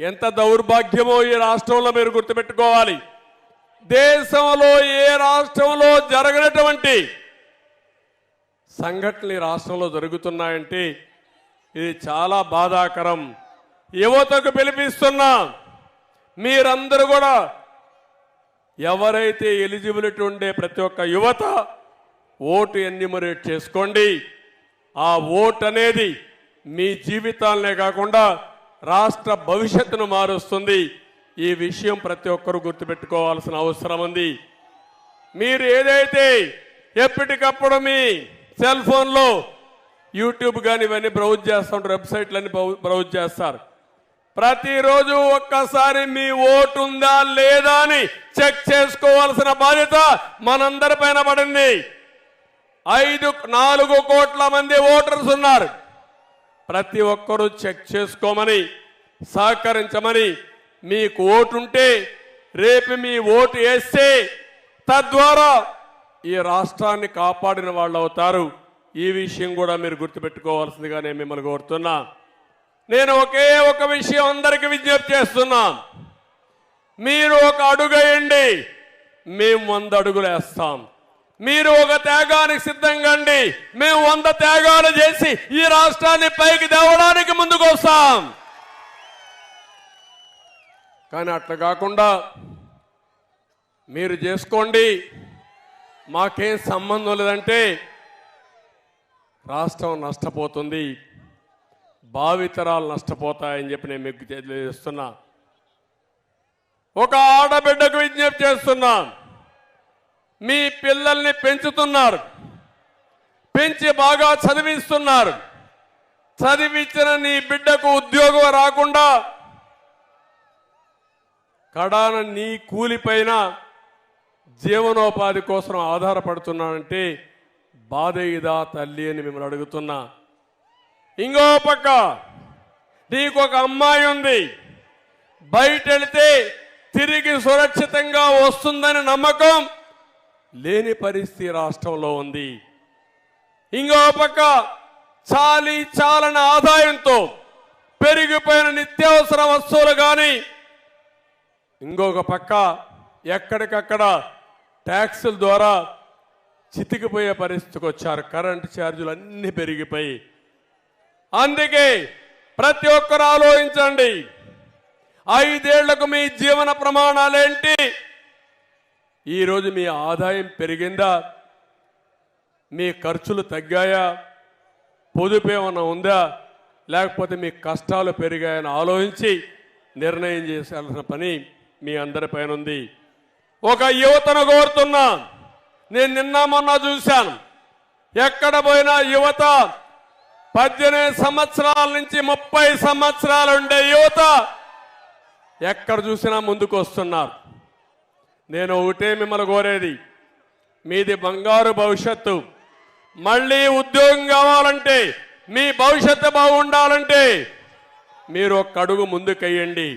ఎంత దౌర్భాగ్యమో ఈ రాష్ట్రంలో మీరు గుర్తుపెట్టుకోవాలి. దేశంలో ఏ రాష్ట్రంలో జరగనటువంటి సంఘటనలు ఈ రాష్ట్రంలో జరుగుతున్నాయంటే ఇది చాలా బాధాకరం. యువతకు పిలిపిస్తున్నా, మీరందరూ కూడా ఎవరైతే ఎలిజిబిలిటీ ఉండే ప్రతి ఒక్క యువత ఓటు ఎన్యూమరేట్ చేసుకోండి. ఆ ఓటు అనేది మీ జీవితాలనే కాకుండా రాష్ట్ర భవిష్యత్తును మారుస్తుంది. ఈ విషయం ప్రతి ఒక్కరూ గుర్తుపెట్టుకోవాల్సిన అవసరం ఉంది. మీరు ఏదైతే ఎప్పటికప్పుడు మీ సెల్ ఫోన్లో యూట్యూబ్ కానీ ఇవన్నీ బ్రౌజ్ చేస్తుంటారు, వెబ్సైట్లన్నీ బ్రౌజ్ చేస్తారు. ప్రతిరోజు ఒక్కసారి మీ ఓటు ఉందా లేదా అని చెక్ చేసుకోవాల్సిన బాధ్యత మనందరిపైన పడింది. 4 కోట్ల మంది ఓటర్స్ ఉన్నారు. ప్రతి ఒక్కరూ చెక్ చేసుకోమని, సహకరించమని, మీకు ఓటుంటే రేపు మీ ఓటు వేస్తే తద్వారా ఈ రాష్ట్రాన్ని కాపాడిన వాళ్ళు అవుతారు. ఈ విషయం కూడా మీరు గుర్తుపెట్టుకోవాల్సిందిగా నేను మిమ్మల్ని కోరుతున్నా. నేను ఒకే ఒక విషయం అందరికీ విజ్ఞప్తి చేస్తున్నా. మీరు ఒక అడుగు వేయండి, మేము 100 అడుగులు వేస్తాం. మీరు ఒక త్యాగానికి సిద్ధంగా అండి, మేము 100 త్యాగాలు చేసి ఈ రాష్ట్రాన్ని పైకి తేవడానికి ముందుకు వస్తాం. కానీ అట్లా కాకుండా మీరు చేసుకోండి, మాకేం సంబంధం లేదంటే రాష్ట్రం నష్టపోతుంది. భావితరాలు నష్టపోతాయని చెప్పి నేను మీకు తెలియజేస్తున్నా. ఒక ఆడబిడ్డకు విజ్ఞప్తి చేస్తున్నా, మీ పిల్లల్ని పెంచుతున్నారు, పెంచి బాగా చదివిస్తున్నారు, చదివించిన నీ బిడ్డకు ఉద్యోగం రాకుండా కడాన నీ కూలిపైన జీవనోపాధి కోసం ఆధారపడుతున్నానంటే బాధ ఇదా తల్లి అని మిమ్మల్ని అడుగుతున్నా. ఇంకో పక్క నీకు ఒక అమ్మాయి ఉంది, బయట వెళితే తిరిగి సురక్షితంగా వస్తుందని నమ్మకం లేని పరిస్థితి రాష్ట్రంలో ఉంది. ఇంకో పక్క చాలని ఆదాయంతో పెరిగిపోయిన నిత్యావసర వస్తువులు కానీ, ఇంకొక పక్క ఎక్కడికక్కడ ట్యాక్సుల ద్వారా చితికిపోయే పరిస్థితికి వచ్చారు. కరెంటు ఛార్జీలు అన్నీ పెరిగిపోయి. అందుకే ప్రతి ఒక్కరు ఆలోచించండి, 5 ఏళ్లకు మీ జీవన ప్రమాణాలేంటి? ఈరోజు మీ ఆదాయం పెరిగిందా? మీ ఖర్చులు తగ్గాయా? పొదుపు ఏమన్నా ఉందా? లేకపోతే మీ కష్టాలు పెరిగాయని ఆలోచించి నిర్ణయం చేయాల్సిన పని మీ అందరిపైన ఉంది. ఒక యువతను కోరుతున్నా, నేను నిన్న మొన్న చూశాను, ఎక్కడ పోయినా యువత 18 సంవత్సరాల నుంచి 30 సంవత్సరాలు ఉండే యువత ఎక్కడ చూసినా ముందుకు వస్తున్నారు. నేను ఒకటే మిమ్మల్ని కోరేది, మీది బంగారు భవిష్యత్తు. మళ్ళీ ఉద్యోగం కావాలంటే, మీ భవిష్యత్తు బాగుండాలంటే మీరు ఒక అడుగు ముందుకెయ్యండి.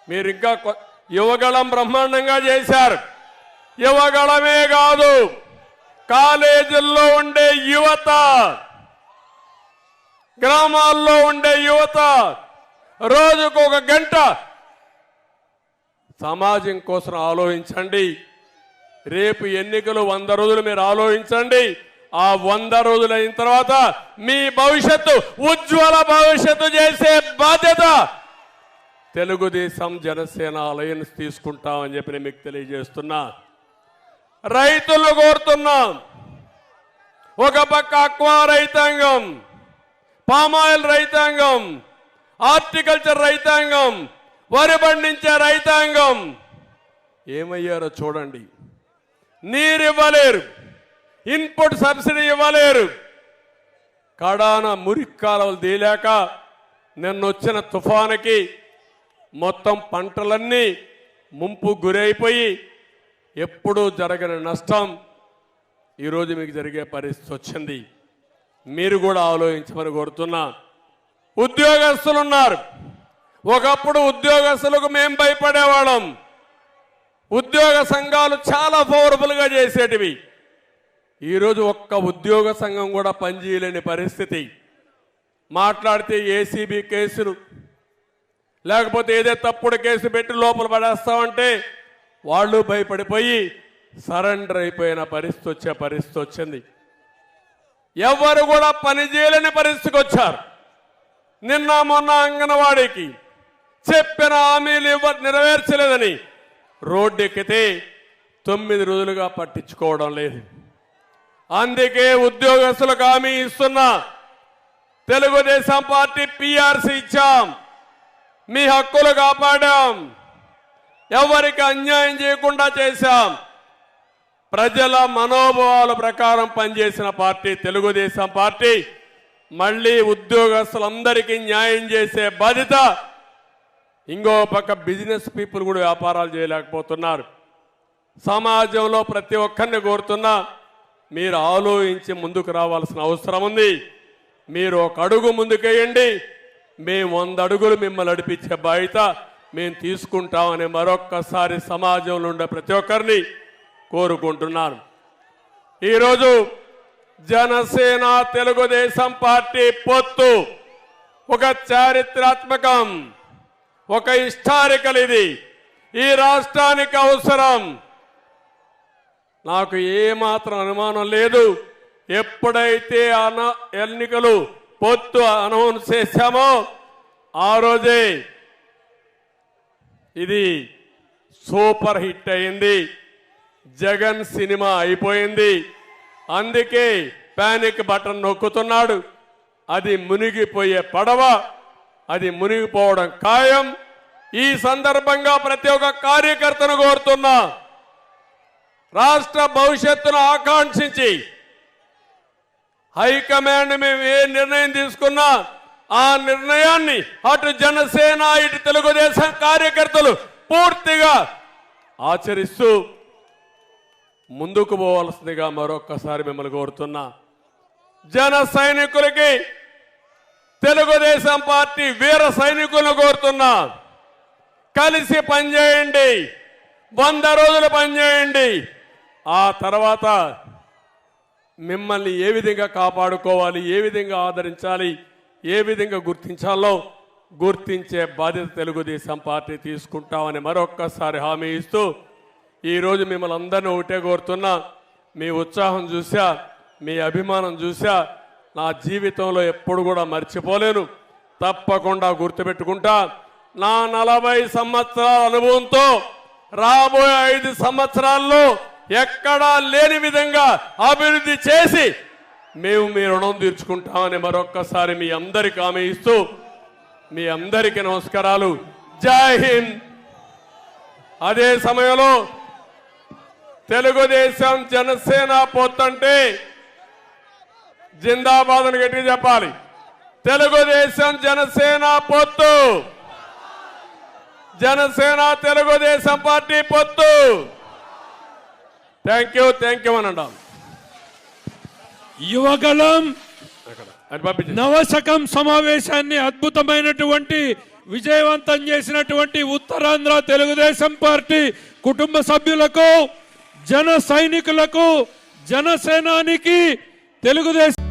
మీరు ఇంకా యువగళం బ్రహ్మాండంగా చేశారు. యువగళమే కాదు, కాలేజీల్లో ఉండే యువత, గ్రామాల్లో ఉండే యువత రోజుకు 1 గంట సమాజం కోసం ఆలోచించండి. రేపు ఎన్నికలు 100 రోజులు మీరు ఆలోచించండి. ఆ 100 రోజులు అయిన తర్వాత మీ భవిష్యత్తు ఉజ్వల భవిష్యత్తు చేసే బాధ్యత తెలుగుదేశం జనసేన అలయన్స్ తీసుకుంటామని చెప్పి నేను మీకు తెలియజేస్తున్నా. రైతులు కోరుతున్నా, ఒక పక్క అక్వా రైతాంగం, పామాయిల్ రైతాంగం, హార్టికల్చర్ రైతాంగం, వరి పండించే రైతాంగం ఏమయ్యారో చూడండి. నీరు ఇవ్వలేరు, ఇన్పుట్ సబ్సిడీ ఇవ్వలేరు, కడాన మురికి కాలువలు తీయలేక నిన్నొచ్చిన తుఫానుకి మొత్తం పంటలన్నీ ముంపు గురైపోయి ఎప్పుడూ జరగని నష్టం ఈరోజు మీకు జరిగే పరిస్థితి వచ్చింది. మీరు కూడా ఆలోచించమని కోరుతున్నా. ఉద్యోగస్తులు ఉన్నారు. ఒకప్పుడు ఉద్యోగస్తులకు మేం భయపడేవాళ్ళం. ఉద్యోగ సంఘాలు చాలా పవర్ఫుల్గా చేసేటివి. ఈరోజు ఒక్క ఉద్యోగ సంఘం కూడా పనిచేయలేని పరిస్థితి. మాట్లాడితే ఏసీబీ కేసులు, లేకపోతే ఏదే తప్పుడు కేసు పెట్టి లోపల పడేస్తామంటే వాళ్ళు భయపడిపోయి సరెండర్ అయిపోయిన పరిస్థితి వచ్చింది. ఎవరు కూడా పని చేయలేని పరిస్థితికి వచ్చారు. నిన్న మొన్న అంగన్వాడీకి చెప్పిన హామీలు నెరవేర్చలేదని రోడ్డెక్కితే 9 రోజులుగా పట్టించుకోవడం లేదు. అందుకే ఉద్యోగస్తులకు హామీ ఇస్తున్నా, తెలుగుదేశం పార్టీ పిఆర్సీ ఇచ్చాం, మీ హక్కులు కాపాడాం, ఎవరికి అన్యాయం చేయకుండా చేశాం. ప్రజల మనోభావాల ప్రకారం పనిచేసిన పార్టీ తెలుగుదేశం పార్టీ. మళ్ళీ ఉద్యోగస్తులందరికీ న్యాయం చేసే బాధ్యత. ఇంకో పక్క బిజినెస్ పీపుల్ కూడా వ్యాపారాలు చేయలేకపోతున్నారు. సమాజంలో ప్రతి ఒక్కరిని కోరుతున్నా, మీరు ఆలోచించి ముందుకు రావాల్సిన అవసరం ఉంది. మీరు 1 అడుగు ముందుకేయండి, మేము 100 అడుగులు మిమ్మల్ని నడిపించే బాధ్యత మేము తీసుకుంటామని మరొక్కసారి సమాజంలో ఉండే ప్రతి ఒక్కరిని కోరుకుంటున్నాను. ఈరోజు జనసేన తెలుగుదేశం పార్టీ పొత్తు ఒక చారిత్రాత్మకం, ఒక హిస్టారికల్. ఇది ఈ రాష్ట్రానికి అవసరం. నాకు ఏమాత్రం అనుమానం లేదు, ఎప్పుడైతే ఎన్నికలు పొత్తు అనౌన్స్ చేశామో ఆ రోజే ఇది సూపర్ హిట్ అయింది. జగన్ సినిమా అయిపోయింది. అందుకే పానిక్ బటన్ నొక్కుతున్నాడు. అది మునిగిపోయే పడవ, అది మునిగిపోవడం ఖాయం. ఈ సందర్భంగా ప్రతి ఒక్క కార్యకర్తను కోరుతున్నా, రాష్ట్ర భవిష్యత్తును ఆకాంక్షించి హైకమాండ్ మేము ఏ నిర్ణయం తీసుకున్నా ఆ నిర్ణయాన్ని అటు జనసేన ఇటు తెలుగుదేశం కార్యకర్తలు పూర్తిగా ఆచరిస్తూ ముందుకు పోవాల్సిందిగా మరొక్కసారి మిమ్మల్ని కోరుతున్నా. జన సైనికులకి తెలుగుదేశం పార్టీ వీర సైనికులను కోరుతున్నా, కలిసి పనిచేయండి, 100 రోజులు పనిచేయండి. ఆ తర్వాత మిమ్మల్ని ఏ విధంగా కాపాడుకోవాలి, ఏ విధంగా ఆదరించాలి, ఏ విధంగా గుర్తించాలో గుర్తించే బాధ్యత తెలుగుదేశం పార్టీ తీసుకుంటామని మరొక్కసారి హామీ ఇస్తూ ఈరోజు మిమ్మల్ని అందరినీ ఒకటే కోరుతున్నా, మీ ఉత్సాహం చూసా, మీ అభిమానం చూసా నా జీవితంలో ఎప్పుడు కూడా మర్చిపోలేను. తప్పకుండా గుర్తుపెట్టుకుంటా. నా 40 సంవత్సరాల అనుభవంతో రాబోయే 5 సంవత్సరాల్లో ఎక్కడా లేని విధంగా అభివృద్ధి చేసి మేము మీ రుణం తీర్చుకుంటామని మరొక్కసారి మీ అందరికి హామీ ఇస్తూ మీ అందరికీ నమస్కారాలు. జై హింద్. అదే సమయంలో తెలుగుదేశం జనసేన పొత్తంటే జిందాబాద్ అని గట్టిగా చెప్పాలి. తెలుగుదేశం జనసేన పొత్తు, జనసేన తెలుగుదేశం పార్టీ పొత్తు. థ్యాంక్ యూ అని అన్నాం. యువగలం నవశకం సమావేశాన్ని అద్భుతమైనటువంటి విజయవంతం చేసినటువంటి ఉత్తరాంధ్ర తెలుగుదేశం పార్టీ కుటుంబ సభ్యులకు, జన సైనికులకు, జనసేనానికి తెలుగుదేశం